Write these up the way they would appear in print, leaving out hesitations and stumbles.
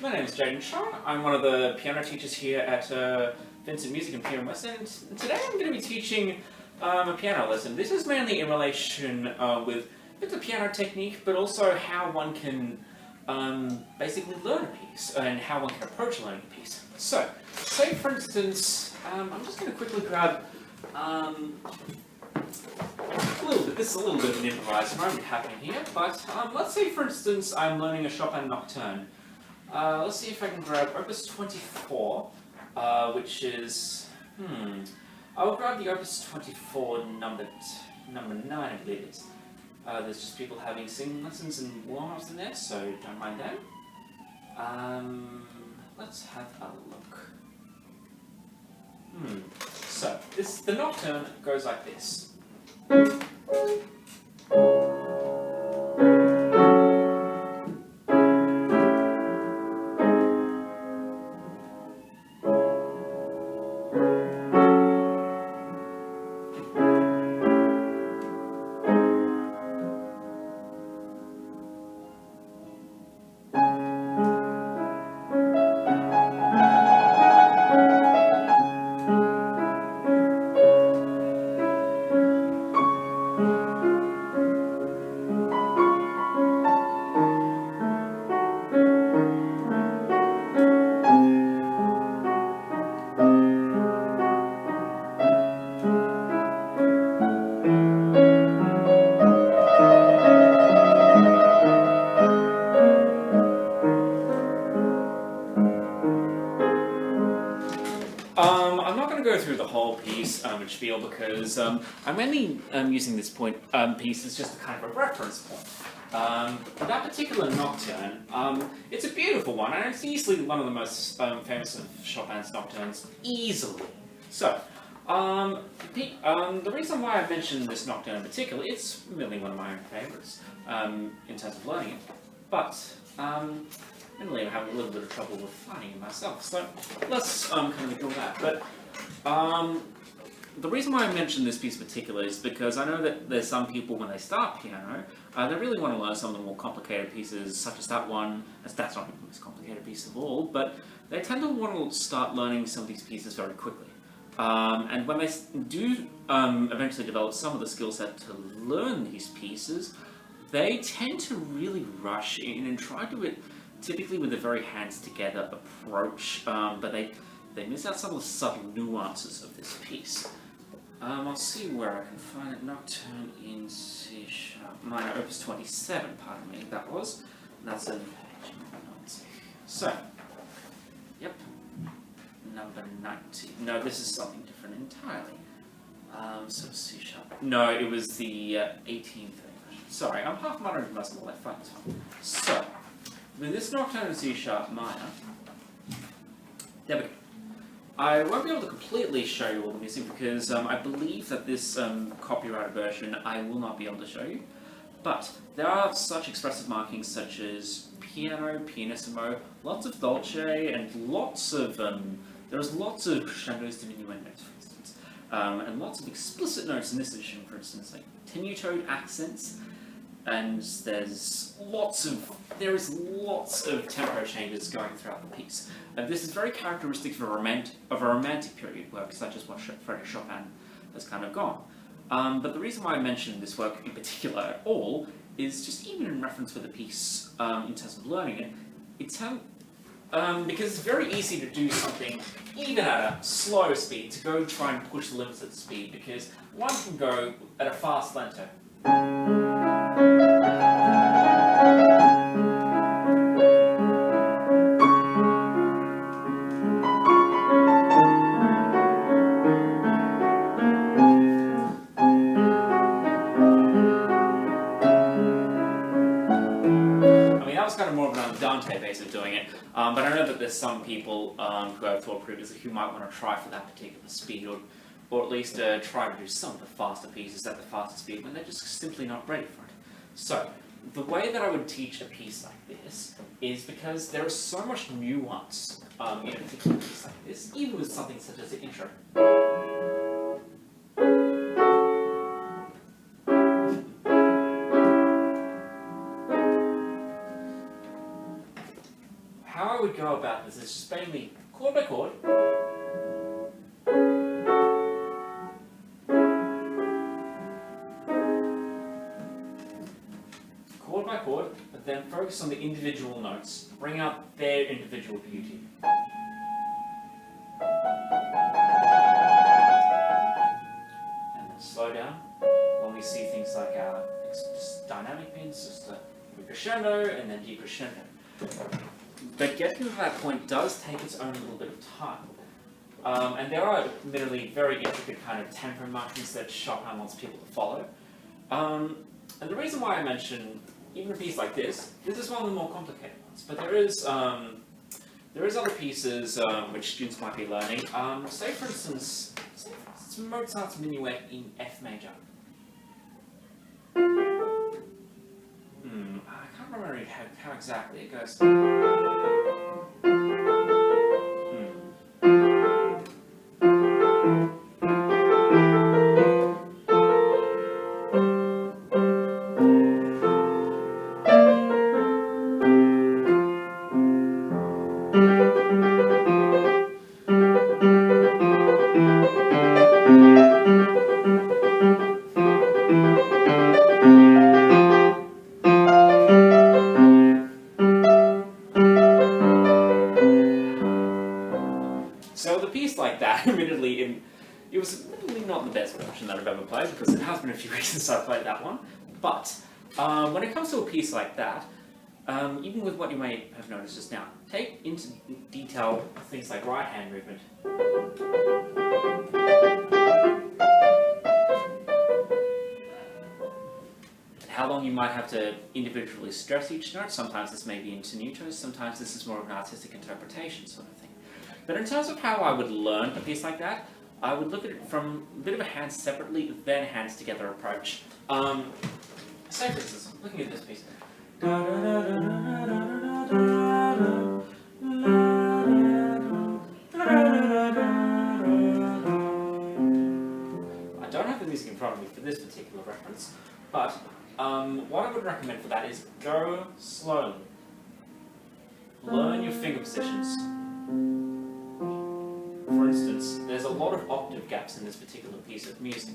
My name is Jaden Shaw. I'm one of the piano teachers here at Vincent Music and Piano West, and today I'm going to be teaching a piano lesson. This is mainly in relation with the piano technique, but also how one can basically learn a piece and how one can approach learning a piece. So, say for instance, I'm just going to quickly grab a little bit. This is a little bit of an improvised moment happening here, but let's say for instance I'm learning a Chopin Nocturne. Let's see if I can grab Opus 24, which is, I'll grab the Opus 24 number 9, I believe it is. There's just people having singing lessons and warm-ups in there, so don't mind them. Let's have a look. So, the Nocturne goes like this. I'm not going to go through the whole piece and spiel because I'm mainly using this piece as just a kind of a reference point. That particular Nocturne, it's a beautiful one, and it's easily one of the most famous of Chopin's Nocturnes, easily. So, the reason why I mentioned this Nocturne in particular, it's really one of my own favourites in terms of learning it, but admittedly I'm having a little bit of trouble with finding it myself, so let's kind of ignore that. But the reason why I mentioned this piece in particular is because I know that there's some people when they start piano, they really want to learn some of the more complicated pieces, such as that one, as that's not the most complicated piece of all, but they tend to want to start learning some of these pieces very quickly. And when they do eventually develop some of the skill set to learn these pieces, they tend to really rush in and try to do it typically with a very hands-together approach, but they miss out some of the subtle nuances of this piece. I'll see where I can find it. Nocturne in C sharp minor, Opus 27, pardon me, that was. And that's in page 90. So, yep, number 90. No, this is something different entirely. So C sharp. No, it was the 18th. Sorry, I'm half muttering to myself while I find this one. So, with this Nocturne in C sharp minor, there we go. I won't be able to completely show you all the music because I believe that this copyrighted version I will not be able to show you. But there are such expressive markings such as piano, pianissimo, lots of dolce, and lots of there's lots of crescendos, diminuendos, for instance, and lots of explicit notes in this edition, for instance, like tenutoed accents. And there is lots of tempo changes going throughout the piece. And this is very characteristic of a romantic period work, such as what Frédéric Chopin has kind of gone. But the reason why I mentioned this work in particular at all is just even in reference with the piece in terms of learning it, because it's very easy to do something even at a slow speed, to go try and push the limits of the speed, because one can go at a fast lento. Kind of more of an andante base of doing it, but I know that there's some people who I've thought previously who might want to try for that particular speed, or at least try to do some of the faster pieces at the faster speed when they're just simply not ready for it. So, the way that I would teach a piece like this is because there is so much nuance in a particular piece like this, even with something such as the intro. how I would go about this is just mainly chord by chord. Chord by chord, but then focus on the individual notes, bring out their individual beauty. And then slow down when we see things like our dynamic beats, just a crescendo and then decrescendo. But getting to that point does take its own little bit of time. And there are admittedly very intricate kind of tempo markings that Chopin wants people to follow. And the reason why I mention even a piece like this is one of the more complicated ones. But there is other pieces which students might be learning. Say for instance Mozart's Minuet in F major. I can't remember how exactly it goes. So the piece like that, admittedly, it was admittedly not the best version that I've ever played, because it has been a few weeks since I've played that one. But when it comes to a piece like that, even with what you may have noticed just now, take into detail things like right hand movement. And how long you might have to individually stress each note. Sometimes this may be in tenuto, sometimes this is more of an artistic interpretation sort of thing. But in terms of how I would learn a piece like that, I would look at it from a bit of a hands separately, then hands together approach. Say for instance, looking at this piece. I don't have the music in front of me for this particular reference, but what I would recommend for that is go slowly. Learn your finger positions. For instance, there's a lot of octave gaps in this particular piece of music.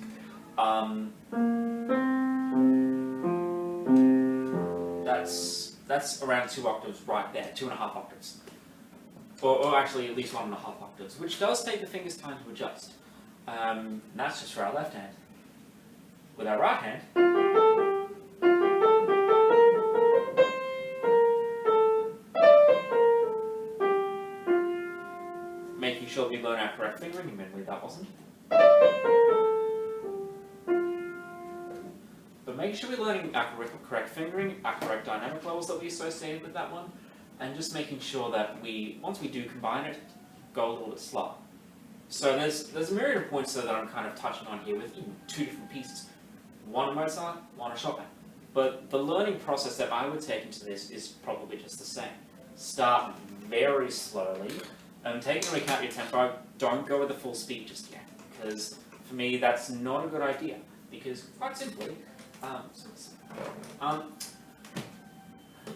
That's around 2 octaves right there, 2.5 octaves. Or actually at least 1.5 octaves, which does take the fingers time to adjust. And that's just for our left hand. With our right hand, making sure we learn our correct fingering, admittedly that wasn't. But making sure we're learning our correct fingering, our correct dynamic levels that we associated with that one, and just making sure that once we do combine it, go a little bit slower. So there's a myriad of points that I'm kind of touching on here with even 2 different pieces. One of Mozart, one of Chopin. But the learning process that I would take into this is probably just the same. Start very slowly, and take into account your tempo. Don't go with the full speed just yet, because for me that's not a good idea. Because quite simply,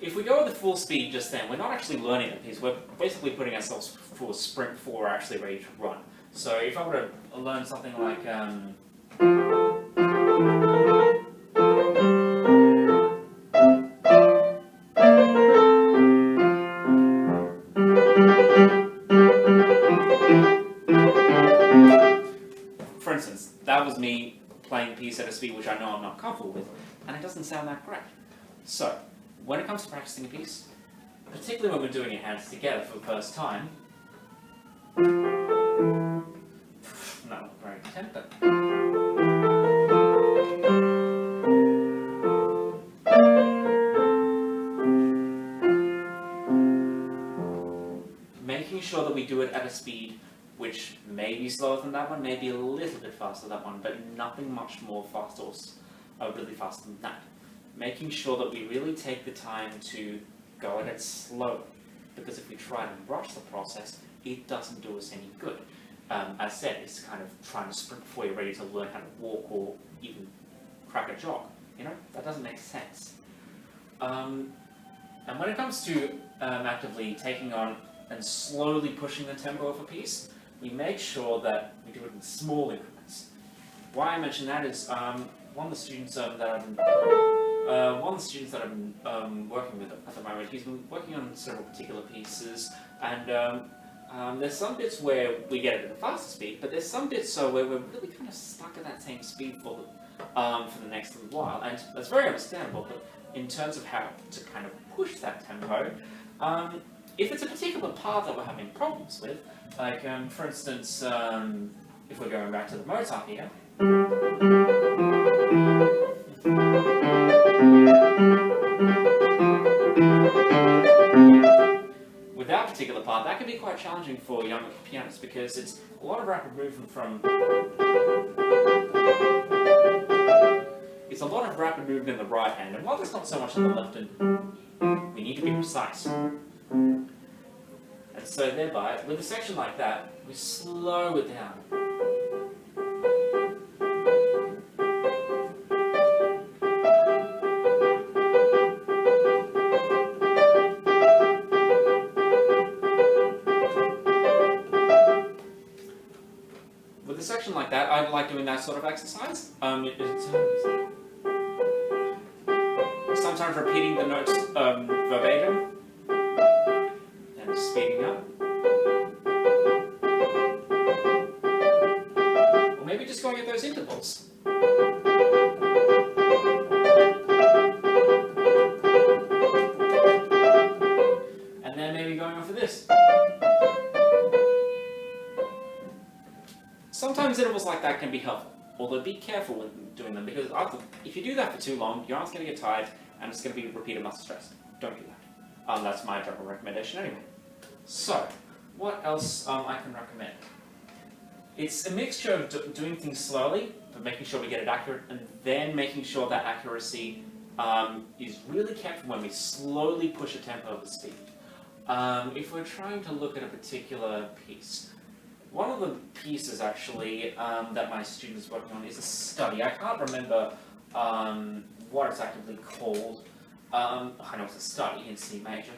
if we go with the full speed just then, we're not actually learning the piece. We're basically putting ourselves for a sprint before we're actually ready to run. So if I were to learn something like for instance, that was me playing the piece at a speed which I know I'm not comfortable with, and it doesn't sound that great. So, when it comes to practicing a piece, particularly when we're doing it hands together for the first time, not a great tempo. Making sure that we do it at a speed which may be slower than that one, may be a little bit faster than that one, but nothing much more fast or really faster than that. Making sure that we really take the time to go at it slowly, because if we try to rush the process, it doesn't do us any good. As I said, it's kind of trying to sprint before you're ready to learn how to walk or even crack a jog. You know, that doesn't make sense. And when it comes to actively taking on and slowly pushing the tempo of a piece, we make sure that we do it in small increments. Why I mention that is one of the students that I've been working with at the moment. He's been working on several particular pieces, and there's some bits where we get it at a faster speed, but there's some bits where we're really kind of stuck at that same speed for the next little while, and that's very understandable. But in terms of how to kind of push that tempo, if it's a particular part that we're having problems with, like for instance, if we're going back to the Mozart here. With that particular part, that can be quite challenging for younger pianists because it's a lot of rapid movement from... It's a lot of rapid movement in the right hand, and while there's not so much in the left hand, we need to be precise. And so thereby, with a section like that, we slow it down. With a section like that, I like doing that sort of exercise. Sometimes repeating the notes verbatim, and speeding up. Or maybe just going at those intervals. And then maybe going on for this. Sometimes intervals like that can be helpful, although be careful when doing them, because if you do that for too long, your arm's going to get tired and it's going to be repeated muscle stress. Don't do that. That's my general recommendation anyway. So, what else I can recommend? It's a mixture of doing things slowly, but making sure we get it accurate, and then making sure that accuracy is really kept when we slowly push a tempo of the speed. If we're trying to look at a particular piece, one of the pieces actually that my student is working on is a study. I can't remember what it's actively called. I know it's a study in C major,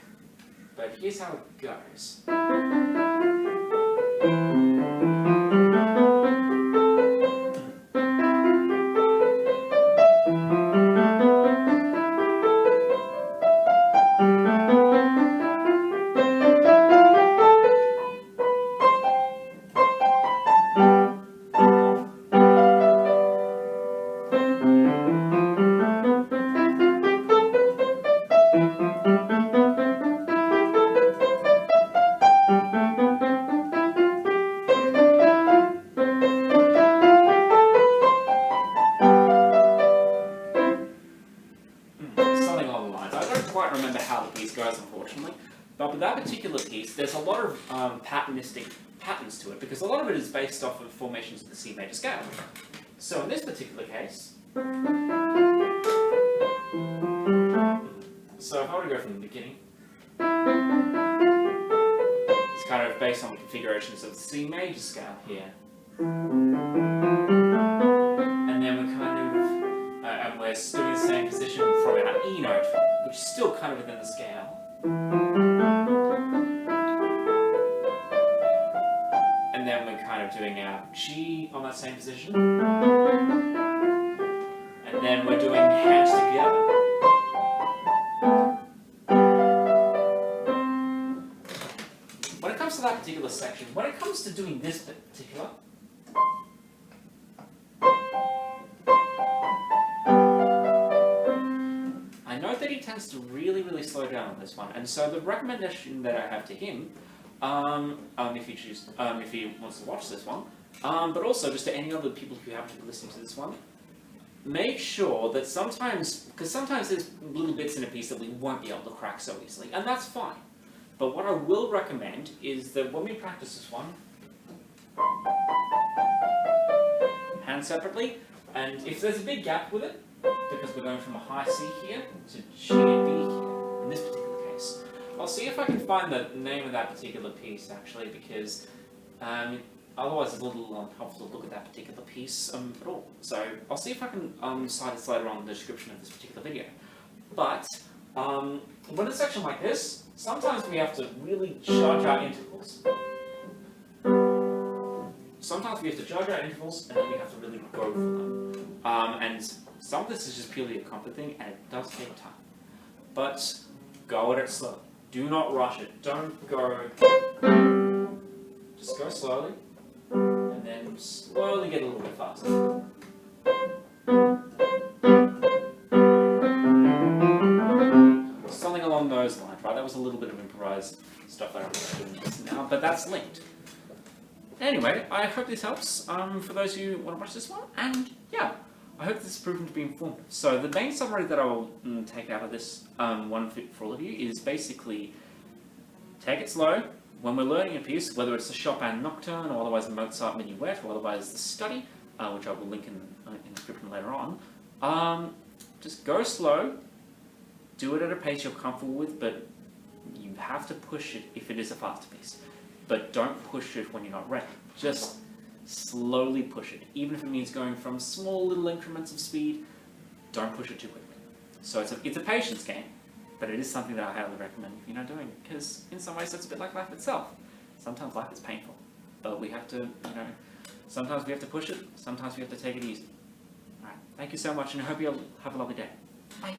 but here's how it goes. Remember how the piece goes, unfortunately, but with that particular piece, there's a lot of patternistic patterns to it, because a lot of it is based off of formations of the C major scale. So in this particular case, so if I were to go from the beginning, it's kind of based on the configurations of the C major scale here, and then we're kind of and we're doing the same position from our E note, which is still kind of within the scale. And then we're kind of doing our G on that same position. And then we're doing hands together. When it comes to that particular section, when it comes to doing this particular, he tends to really slow down on this one, and so the recommendation that I have to him, if he wants to watch this one, but also just to any other people who happen to be listening to this one, make sure that because sometimes there's little bits in a piece that we won't be able to crack so easily, and that's fine. But what I will recommend is that when we practice this one, hands separately, and if there's a big gap with it, because we're going from a high C here to G and B here, in this particular case. I'll see if I can find the name of that particular piece, actually, because otherwise it's a little unhelpful to look at that particular piece at all. So I'll see if I can cite it later on in the description of this particular video. But With a section like this, sometimes we have to really judge our intervals. Sometimes we have to judge our intervals, and then we have to really go for them. And some of this is just purely a comfort thing, and it does take time. But go at it slow. Do not rush it. Don't go. Just go slowly, and then slowly get a little bit faster. Something along those lines, right? That was a little bit of improvised stuff that I'm doing just now, but that's linked. Anyway, I hope this helps for those who want to watch this one, and yeah, I hope this has proven to be informative. So the main summary that I will take out of this one for all of you is basically take it slow. When we're learning a piece, whether it's the Chopin Nocturne or otherwise the Mozart Minuet or otherwise the Study, which I will link in the description later on, just go slow, do it at a pace you're comfortable with, but you have to push it if it is a faster piece. But don't push it when you're not ready. Just slowly push it. Even if it means going from small little increments of speed, don't push it too quickly. So it's a patience game, but it is something that I highly recommend if you're not doing it, because in some ways it's a bit like life itself. Sometimes life is painful, but we have to, sometimes we have to push it, sometimes we have to take it easy. Alright, thank you so much, and I hope you have a lovely day. Bye.